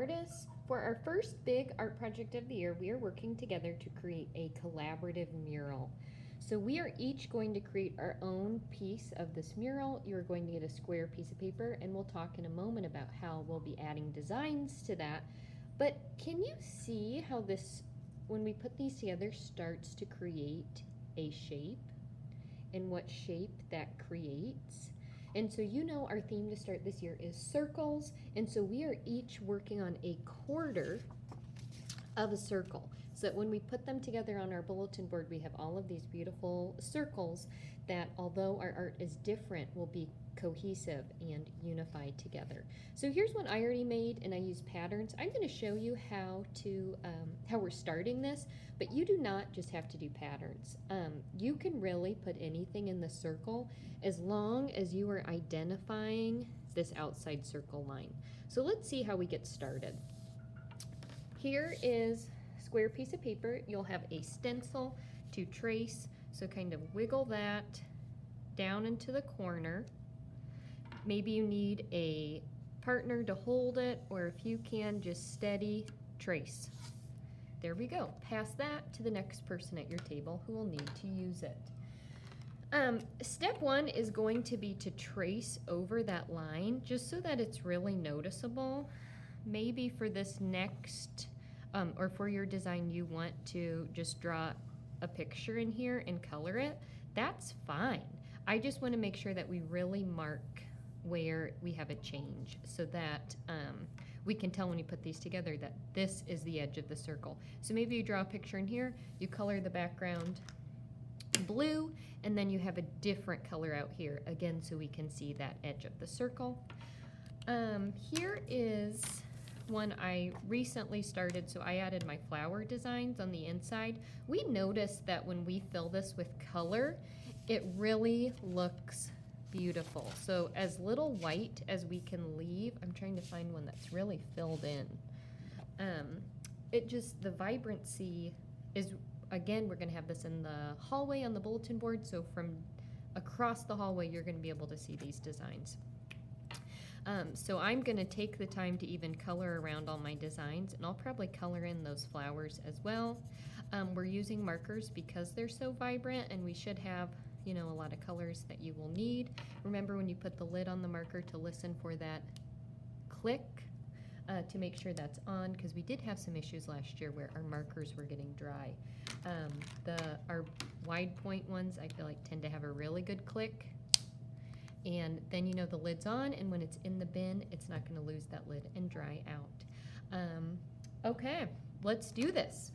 artists. For our first big art project of the year, we are working together to create a collaborative mural. So we are each going to create our own piece of this mural. You're going to get a square piece of paper, and we'll talk in a moment about how we'll be adding designs to that. But can you see how this, when we put these together, starts to create a shape, and what shape that creates? And so you know our theme to start this year is circles, and so we are each working on a quarter of a circle, so that when we put them together on our bulletin board, we have all of these beautiful circles that, although our art is different, will be cohesive and unified together. So here's one I already made, and I use patterns. I'm going to show you how we're starting this, but you do not just have to do patterns. You can really put anything in the circle as long as you are identifying this outside circle line. So let's see how we get started. Here is a square piece of paper. You'll have a stencil to trace, so kind of wiggle that down into the corner. Maybe you need a partner to hold it, or if you can, just steady trace. There we go. Pass that to the next person at your table who will need to use it. Step one is going to be to trace over that line just so that it's really noticeable. Maybe for this next, or for your design, you want to just draw a picture in here and color it. That's fine. I just want to make sure that we really mark where we have a change so that we can tell when you put these together that this is the edge of the circle. So maybe you draw a picture in here, you color the background blue, and then you have a different color out here, again, so we can see that edge of the circle. Here is one I recently started, so I added my flower designs on the inside. We noticed that when we fill this with color, it really looks beautiful. So as little white as we can leave, I'm trying to find one that's really filled in. The vibrancy is, again, we're gonna have this in the hallway on the bulletin board, so from across the hallway, you're gonna be able to see these designs. So I'm gonna take the time to even color around all my designs, and I'll probably color in those flowers as well. We're using markers because they're so vibrant, and we should have, you know, a lot of colors that you will need. Remember when you put the lid on the marker to listen for that click to make sure that's on, because we did have some issues last year where our markers were getting dry. Our wide point ones, I feel like, tend to have a really good click. And then you know the lid's on, and when it's in the bin, it's not going to lose that lid and dry out. Okay, let's do this.